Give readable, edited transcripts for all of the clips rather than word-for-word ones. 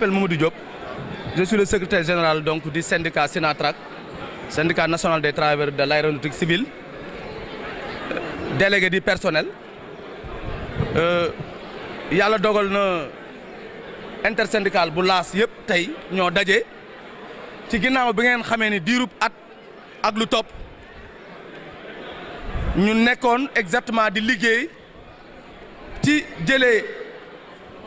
m'appelle Mamadou Diop. Je suis le secrétaire général donc du syndicat Synatrac, syndicat national des travailleurs de l'aéronautique civile, délégué du personnel. Yàlla dogal na intersyndical bu laas yëpp tey ñoo daje ci ginnaaw bi ngeen xamee ni diirub at ak lu topp ñu nekkoon exactement di liggéey ci jëlee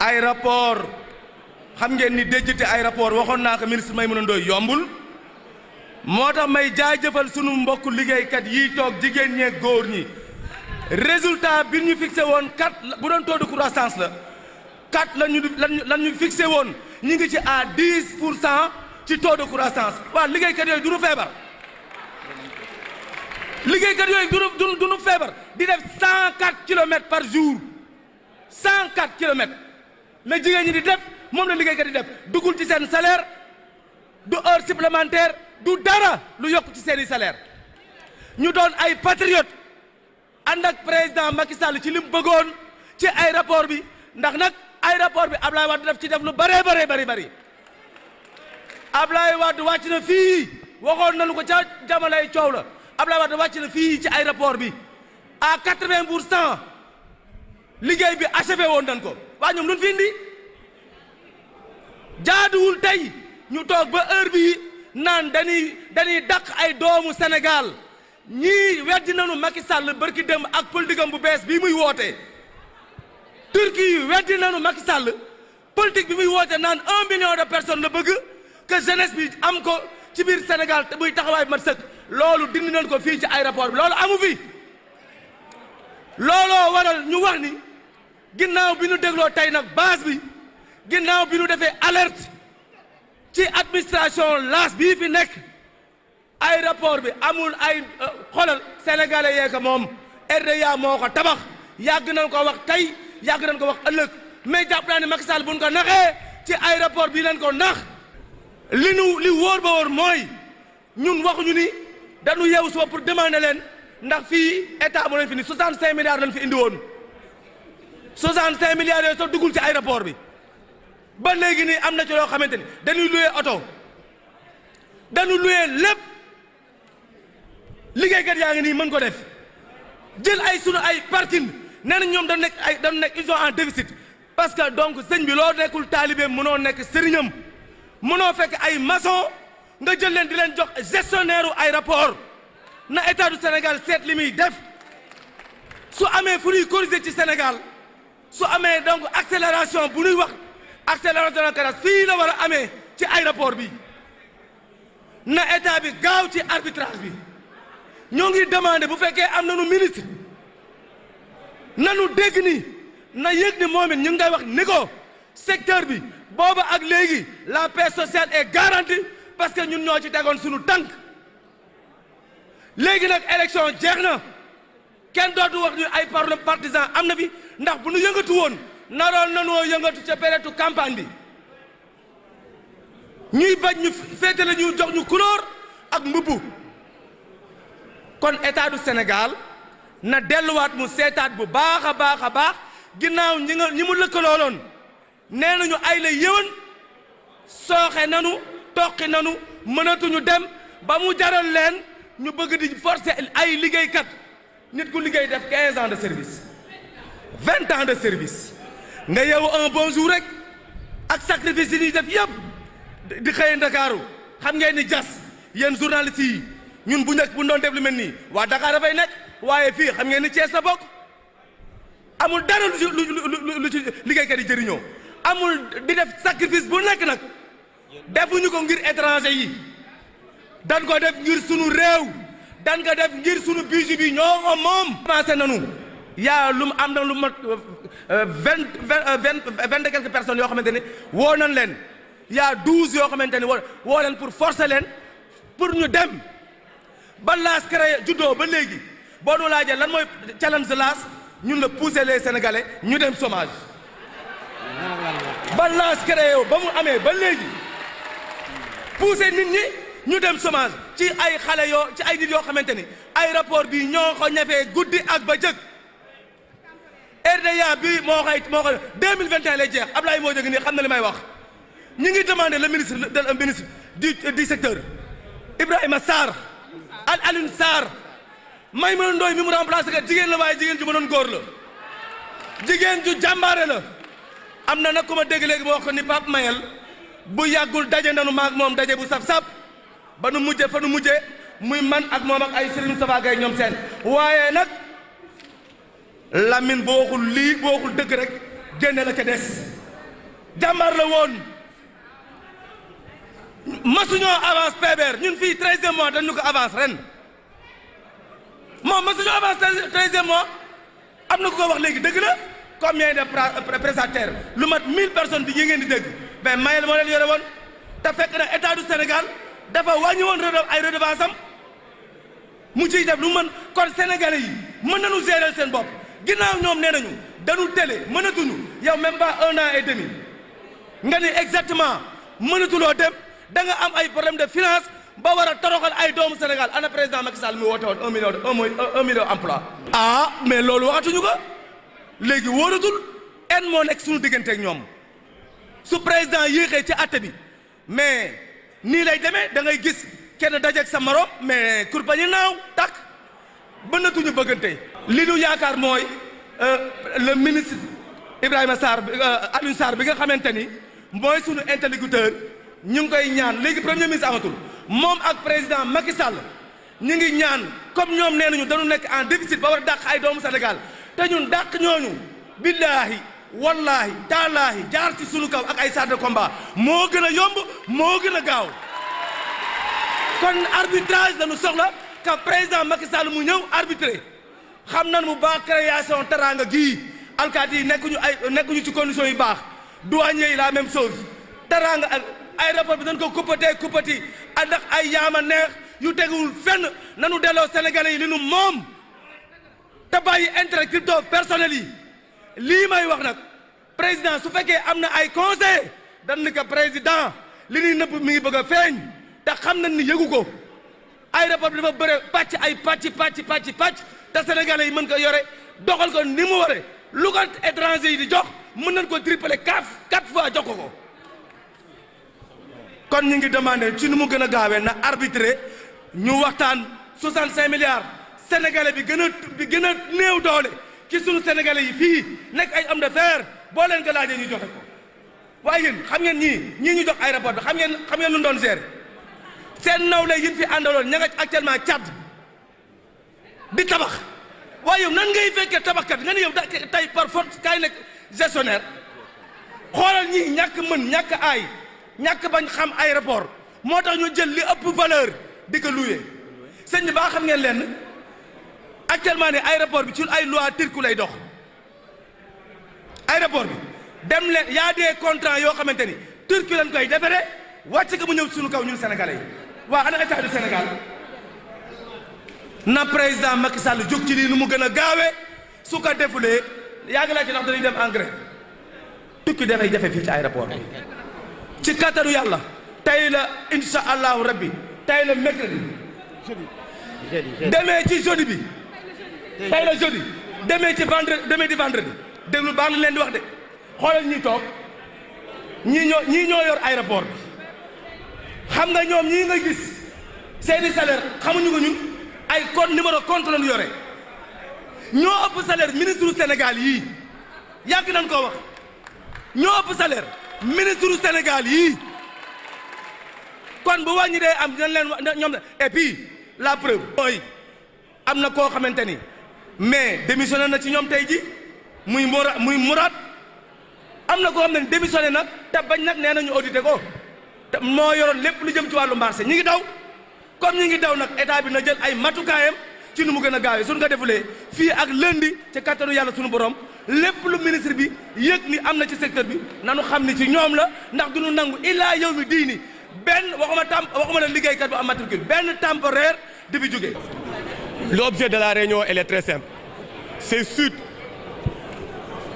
aéroport xam ngeen ni déjjati aéroport waxoon naa ko ministre Maïmouna Ndoye yombul moo tax may jaajëfal sunu mbokku liggéeykat yi toog jigéen ñeeg góor ñi résultat bi ñu fixé woon 4 bu doon taux de croissance la 4 lan ñu fixé woon ñu ngi ci à 10% ci taux de croissance waaw liggéeykat yooyu du ñu feebar liggéeykat yooyu du ñu feebar di def 104 kilomètres par jour 104 kilomètres la jigéen ñi di def moom la liggéeykat yi def dugul ci seen salaire du heure supplémentaire du dara lu yokk ci seeni salaire ñu doon ay patriotes ànd ak président Macky Sall ci li mu bëggoon ci aéroport bi ndax nag aéroport bi Ablaye Wade daf ci def lu bari Ablaye Wade wàcc na fii waxoon nañu ko ca jamonoy coow la Ablaye Wade wàcc na fii ci aéroport bi à 80% liggéey bi achevé woon nañ ko waa ñoom luñ fi indi jaaduwul tey ñu toog ba heure bii naan dañuy dàq ay doomu Sénégal ñii weddi nañu Macky Sall barki dem ak politique bu bees bii muy woote Turquie weddi nañu Macky Sall politique bi muy woote naan 1 million de personnes la bëgg que jeunesse bi am ko ci biir Sénégal te buy taxawaay bi mat sëkk loolu dindi nañ ko fii ci aéroport bi loolu amu fi looloo waral ñu wax ni ginnaaw bi ñu dégloo tey nag base bi ginnaaw bi ñu defee alerte ci administration laas bii fi nekk aéroport bi amul ay xoolal sénégalais yee ko moom RDA moo ko tabax yàgg nañ ko wax tey yàgg nañ ko wax ëllëg mais jàpp naa ne Macky Sall buñ ko naxee ci aéroport bi leen ko nax li wóor ba wóor mooy ñun waxuñu ni dañu yeewu suba pour demander leen ndax fii état moo leen fi ni 65 milliards lañ fi indi woon 65 milliards yooyu soo duggul ci aéroport bi ba léegi nii am na ci loo xamante ni dañuy loué oto dañu loué lépp liggéeykat yaa ngi nii mën ko def jël ay sunu ay parking nee na ñoom dañu nekk ils sont en déficit parce que donc sëñ bi loo nekkul taalibeem mënoo nekk sëriñam mënoo fekk ay maçon nga jël leen di leen jox gestionnaire u aéroport na état du Sénégal seet li muy def su amee fu ñuy corriger ci Sénégal su amee donc accélération bu ñuy wax accélération de cadastre fii la war a amee ci aéroport bi na état bi gaaw ci arbitrage bi ñoo ngi demandé bu fekkee am nañu ministre nanu dégg ni na yëg ni moom it ñu ngi koy wax ni ko secteur bi booba ak léegi la paix sociale est garantie parce que ñun ñoo ci tegoon suñu tànk léegi nag élection jeex na kenn dootu wax ñu ay partisan am na fi ndax bu ñu yëngatu woon naroon nanoo yëngatu ca période campagne bi ñuy bañ ñu féetale ñu jox ñu couleur ak mbubb kon état du Sénégal na delluwaat mu seetaat bu baax a baax ginnaaw ñi mu lëkkalooloon nee nañu ay la yëwan sooxe nanu toqi nanu mënatuñu dem ba mu jaral leen ñu bëgg di forcer ay liggéeykat nit ku liggéey def 15 ans de service 20 ans de service nga yeewu un bon jour rek ak sacrifice yi ñuy def yëpp di xëye Ndakaaru xam ngeen ni jas yéen journalistes yi ñun bu njëkk bu doon def lu mel nii waa Dakar dafay nekk waaye fii xam ngeen ni Thiès la bokk amul dara lu ci liggéeykat yi jëriñoo amul di def sacrifice bu nekk nag defuñu ko ngir étranger yi dan ko def ngir sunu réew dan ko def ngir sunu budget bi ñoo ko moom. commencé nañu yaa lu am na lu mat 20 et quelques personnes yoo xamante ni woo nañ leen yaa 12 yoo xamante ni woo leen pour forcer leen pour ñu dem ba laas créé juddoo ba léegi boo nu laajee lan mooy challenge laas ñun la pousser les sénégalais ñu dem chômage ba laas créé ba mu amee ba léegi pousser nit ñi ñu dem chômage ci ay xale ci ay nit yoo xamante ni aéroport bi ñoo ko ñafee guddi ak ba jëkk RDA bi moo koy 2021 lay jeex Ablaye moo jóg nii xam na li may wax ñi ngi demandé le ministre du secteur Ibrahima Sarr Alioune Sarr Maïmouna Ndoye mi mu remplacé kat jigéen la waaye jigéen ju mënoon góor la jigéen ju jàmbaare la am na nag ku ma dégg léegi ma wax ko ni Pape Mayel bu yàggul daje nanu maag moom daje bu saf-saf ba nu mujje fa nu mujje muy man ak moom ak ay Serigne Moustapha Gaye ñoom seen waaye nag Lamine boo waxul lii boo waxul dëgg rek génne la ca des jàmbaar la woon masuñoo avance PBR ñun fii 13e mois dañu ko avance ren moom masuñoo avance 13e mois am na ku ko wax léegi dëgg la combien de prestataires lu mat 1000 personnes bi yi ngeen di dégg mais Mayel moo leen yore woon te fekk na état du Sénégal dafa wàññi woon ay redevance am mu ciy def lu mën kon sénégalais yi mën nañu gérer seen bopp ginnaaw ñoom nee nañu dañu télé mënatuñu yow même pas 1 an et demi nga ni exactement mënatuloo dem da nga am ay problème de finance ba war a toroxal ay doomu Sénégal ana président Macky Sall mi woote woon 1 million emploi ah mais loolu waxatuñu ko léegi wóoratul en moo nekk suñu diggante ak ñoom su président yéexee ci àtte bi mais nii lay demee da ngay gis kenn dajeeg sa morom mais kurpañi naaw takk bënnatuñu bëggante li ñu yaakaar mooy le ministre Ibrahima Sarr Alioune Sarr bi nga xamante ni mooy suñu interlocuteur ñu ngi koy ñaan léegi premier ministre amatul moom ak président Macky Sall ñu ngi ñaan comme ñoom nee nañu dañu nekk en déficit ba war a dàq ay doomu Sénégal te ñun dàq ñooñu billaahi wallaahi taalaahi jaar ci sunu kaw ak ay chars de combat moo gën a yomb moo gën a gaaw kon arbitrage lañu soxla ka président Macky Sall mu ñëw arbitré xam nañ mu baax création teranga gii alkaati yi nekkuñu ci conditions yu baax douanier yi la même chose teranga ak aéroport bi dañ ko kuppati ndax ay yaama neex yu teguwul fenn nanu delloo sénégalais yi li nu moom te bàyyi intérêt crypto personnel yi lii may wax nag président su fekkee am na ay conseil dañ ni ko président li ñuy nëbb mi ngi bëgg a feeñ te xam nañ ni yëgu ko aéroport bi dafa bëre pàcc ay pàcc te sénégalais yi mën ko yore doxal ko ni mu ware lu ko étranger yi di jox mën nañ ko tripler 4 fois jox ko kon ñu ngi demandé ci nu mu gën a gaawee na arbitré ñu waxtaan 65 milliards sénégalais bi gën a néew doole ci sunu sénégalais yi fii nekk ay homme d'affaires boo leen ko laajee ñu joxe ko waaye yéen xam ngeen ñii ñu jox aéroport bi xam ngeen lu doon gérer seen nawle yi ñu fi àndaloon ña nga actuellement Tchad di tabax waaye yow nan ngay fekkee tabaxkat nga ne yow tey par force kaay nekk gestionnaire xoolal ñii ñàkk mën ñàkk aay ñàkk bañ xam aéroport moo tax ñu jël li ëpp valeur di ko loué sëñ bi baa xam ngeen leen actuellement ne aéroport bi ci ay loi turque lay dox aéroport bi dem leen y a des contrats yoo xamante ni turque lañ koy defaree wàcc ko mu ñëw suñu kaw ñun sénégalais yi waa ana état du Sénégal na président Macky Sall jóg ci lii nu mu gën a gaawee su ko defulee yàgg laa ci ndax dañuy dem engrais tukki dafay jafe fii ci aéroport bi ci kattanu yàlla tey la insha allahu rabbi tey la mercredi demee ci jeudi bi tey la jeudi demee ci vendredi déglu baax na leen di wax de xoolal ñi toog ñii ñoo yor aéroport bi xam nga ñoom ñii nga gis seeni salaire xamuñu ko ñun ay code numéro compte lañu yore ñoo ëpp salaire ministre Sénégal yii yàgg nañ koo wax ñoo ëpp salaire ministre Sénégal yii kon bu wàññi dee am dañ leen ñoom et puis la preuve mooy am na koo xamante ni mais démissionné na ci ñoom tey ji muy Mourad am na koo xam ne démissionné na te bañ nag nee nañu audité ko te moo yoroon lépp lu jëm ci wàllu marché ñi ngi daw comme ñi ngi daw nag état bi na jël ay matukaayam ci nu mu gën a gaawee suñu ko defulee fii ak lundi ci kattanu yàlla suñu borom lépp lu ministre bi yëg ni am na ci secteur bi nanu xam ni ci ñoom la ndax duñu nangu illaa yow mi diini benn waxuma la liggéeykat bu am matricule benn temporaire di fi jóge. L'objet de la réunion elle est très simple. C'est suite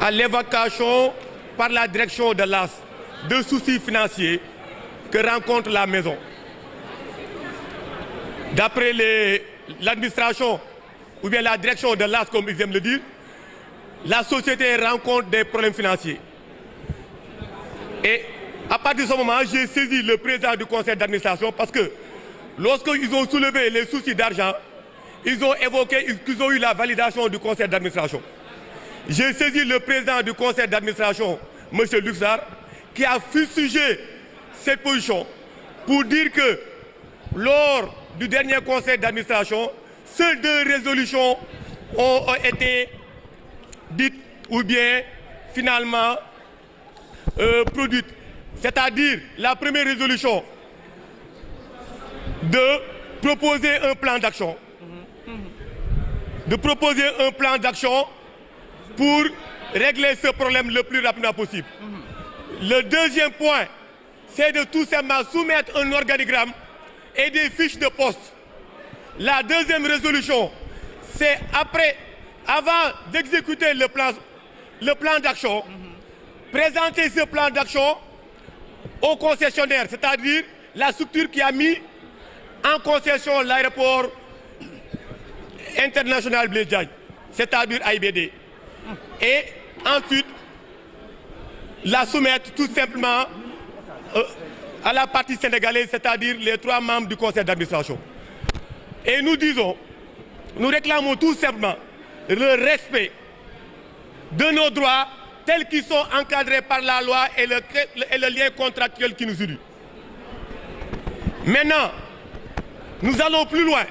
à l'évocation par la direction de l'AS de soucis financiers que rencontre la maison. D'après l'administration ou bien la direction de l'AS, comme ils aiment le dire, la société rencontre des problèmes financiers. Et À partir de ce moment, j'ai saisi le président du conseil d'administration parce que lorsqu'ils ont soulevé les soucis d'argent, ils ont évoqué qu'ils ont eu la validation du conseil d'administration. J'ai saisi le président du conseil d'administration, M. Luxar, qui a fustigé cette position pour dire que lors du dernier conseil d'administration, seules 2 résolutions ont été dites ou bien finalement produites. C'est-à-dire la première résolution de proposer un plan d'action. De proposer un plan d'action pour régler ce problème le plus rapidement possible. Le deuxième point, c'est de tout simplement soumettre un organigramme et des fiches de poste. La deuxième résolution, c'est avant d'exécuter le plan d'action, présenter ce plan d'action au concessionnaire, c'est-à-dire la structure qui a mis en concession l'aéroport international Blaise Diagne, c'est-à-dire AIBD. Et ensuite, la soumettre tout simplement à la partie sénégalaise, c'est-à-dire les 3 membres du conseil d'administration. Et nous réclamons tout simplement le respect de nos droits tels qu'ils sont encadrés par la loi et le lien contractuel qui nous unit. Maintenant, nous allons plus loin.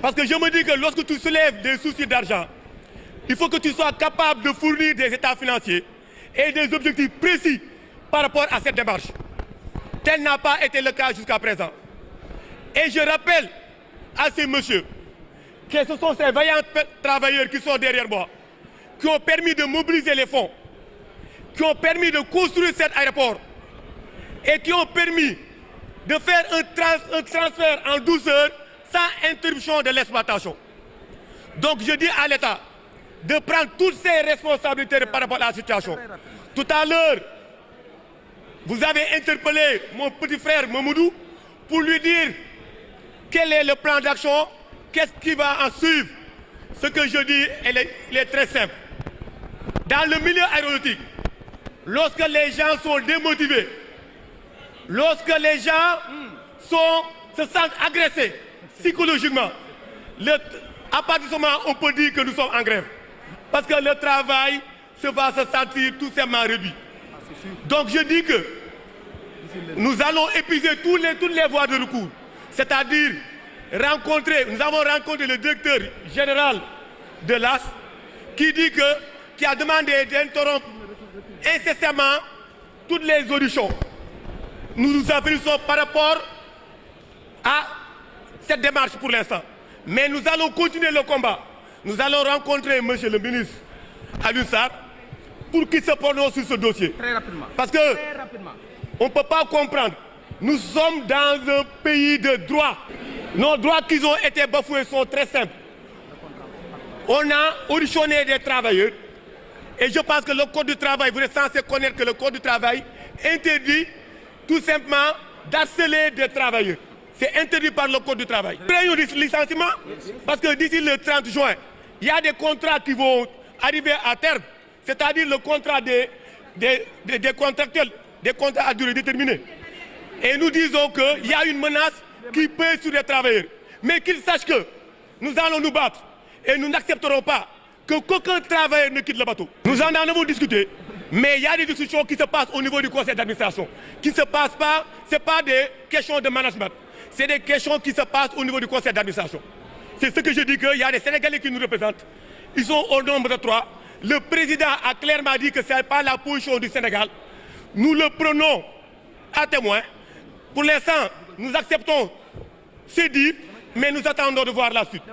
Parce que je me dis que lorsque tu soulèves des soucis d'argent, il faut que tu sois capable de fournir des états financiers et des objectifs précis par rapport à cette démarche. Tel n'a pas été le cas jusqu'à présent. Et je rappelle à ces messieurs que ce sont ces vaillants travailleurs qui sont derrière moi, qui ont permis de mobiliser les fonds, qui ont permis de construire cet aéroport et qui ont permis de faire un transfert en douceur sans interruption de l'exploitation. Donc je dis à l'État de prendre toutes ses responsabilités par rapport à la situation. Tout à l'heure, vous avez interpellé mon petit frère Mamoudou pour lui dire quel est le plan d'action, qu'est-ce qui va en suivre. Ce que je dis, il est très simple. Dans le milieu aéronautique, lorsque les gens sont démotivés, lorsque les gens se sentent agressés psychologiquement, à partir de ce moment, on peut dire que nous sommes en grève. Parce que le travail va se sentir tout simplement réduit. Donc je dis que nous allons épuiser toutes les voies de recours. C'est-à-dire nous avons rencontré le directeur général de l'AS qui a demandé d'interrompre incessamment toutes les auditions. Nous nous affaiblissons par rapport à cette démarche pour l'instant. Mais nous allons continuer le combat. Nous allons rencontrer M. le ministre Alioune Sarr pour qu'il se prononce sur ce dossier. Très rapidement. Parce que on ne peut pas comprendre. Nous sommes dans un pays de droit. Nos droits qui ont été bafoués sont très simples. On a auditionné des travailleurs et je pense que le Code du travail, vous êtes censé connaître que le Code du travail interdit tout simplement d'harceler des travailleurs. C'est interdit par le Code du travail. Prenons du licenciement parce que d'ici le 30 juin, il y a des contrats qui vont arriver à terme, c'est-à-dire le contrat des contractuels, des contrats à durée déterminée. Et nous disons qu'il y a une menace qui pèse sur les travailleurs. Mais qu'ils sachent que nous allons nous battre et nous n'accepterons pas qu'aucun travailleur ne quitte le bateau. Nous en avons discuté, mais il y a des discussions qui se passent au niveau du conseil d'administration. Qui ne se passent pas, ce n'est pas des questions de management. C'est des questions qui se passent au niveau du conseil d'administration. C'est ce que je dis qu'il y a des Sénégalais qui nous représentent. Ils sont au nombre de 3. Le président a clairement dit que ce n'est pas la position du Sénégal. Nous le prenons à témoin. Pour l'instant, nous acceptons ces dires, mais nous attendons de voir la suite.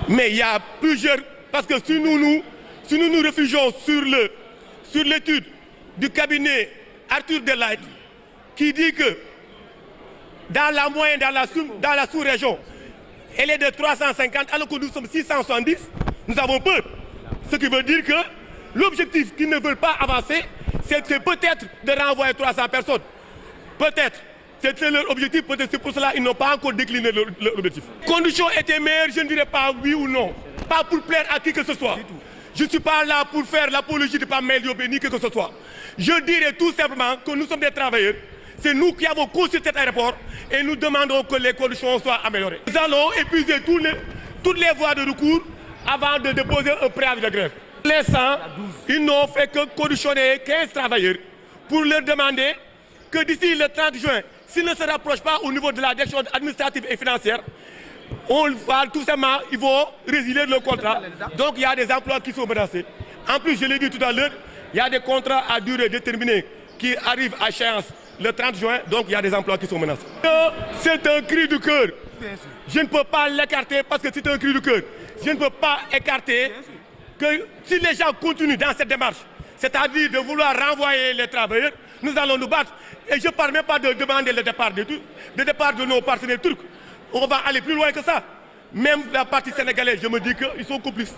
Mais il y a plusieurs... Parce que si nous nous réfugions sur l'étude du cabinet Arthur Delight, qui dit que dans la moyenne, dans la sous-région, elle est de 350, alors que nous sommes 670, nous avons peur. Ce qui veut dire que l'objectif qu'ils ne veulent pas avancer, c'est peut-être de renvoyer 300 personnes. Peut-être. C'était leur objectif, peut-être c'est pour cela qu'ils n'ont pas encore décliné leur objectif. Conditions étaient meilleures, je ne dirais pas oui ou non. Pas pour plaire à qui que ce soit. Je ne suis pas là pour faire l'apologie de pas m'améliorer ni que ce soit. Je dirais tout simplement que nous sommes des travailleurs C'est nous qui avons construit cet aéroport et nous demandons que les conditions soient améliorées. Nous allons épuiser toutes les voies de recours avant de déposer un préavis de grève. Pour l'instant, ils n'ont fait que conditionner 15 travailleurs pour leur demander que d'ici le 30 juin, s'ils ne se rapprochent pas au niveau de la direction administrative et financière, on va tout simplement, ils vont résilier le contrat. Donc il y a des emplois qui sont menacés. En plus, je l'ai dit tout à l'heure, il y a des contrats à durée déterminée qui arrivent à échéance le 30 juin, donc il y a des emplois qui sont menacés. C'est un cri du cœur. Je ne peux pas l'écarter parce que c'est un cri du cœur. Je ne peux pas écarter que si les gens continuent dans cette démarche, c'est-à-dire de vouloir renvoyer les travailleurs, nous allons nous battre. Et je ne parle même pas de demander le départ de nos partenaires turcs. On va aller plus loin que ça. Même la partie sénégalaise, je me dis qu'ils sont complices.